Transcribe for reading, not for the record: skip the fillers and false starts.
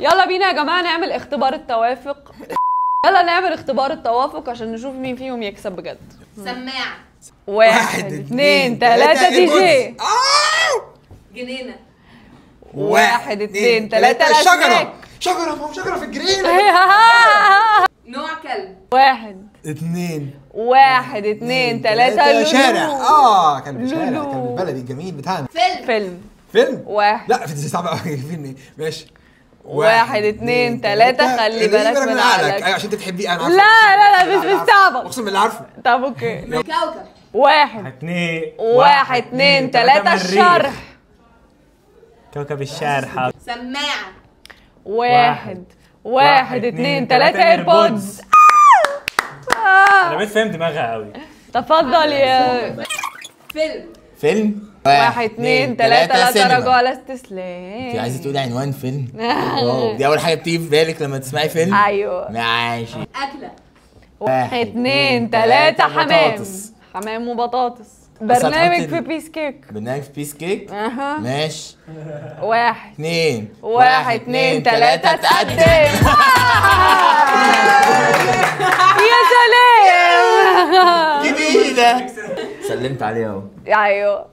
يلا بينا يا جماعه نعمل اختبار التوافق. يلا نعمل اختبار التوافق عشان نشوف مين فيهم يكسب بجد. سماعة. 1 2 3 دي جي. جنينة. 1 2 3 شجرة. شجرة في الجنينة. نوع كلب. 1 2 1 2 3 شارع. كلب الشارع، كلب البلدي الجميل بتاعنا. فيلم 1 لا في صعب قوي. فيلم ايه؟ ماشي 1 2 3 خلي بالك من عقلك. ايوه عشان انت تحبيه. انا لا مش صعبه. اقسم بالله عارفه. طب اوكي. كوكب. 1 2 3 الشرح. كوكب الشارحة. سماعة. 1 2 3 ايربودز. انا بقيت فاهم دماغها قوي. تفضل يا فيلم 1 2 3 لا تراجع ولا استسلام. انت عايزه تقولي عنوان فيلم؟ دي اول حاجه بتيجي في بالك لما تسمعي فيلم؟ ايوه ماشي. أكلة. 1 2 3 حمام. حمام وبطاطس. برنامج في بيس كيك. برنامج في بيس كيك؟ ماشي. 1 2 3 تقدم. يا سلام. جديدة. سلمت عليه اهو. ايوه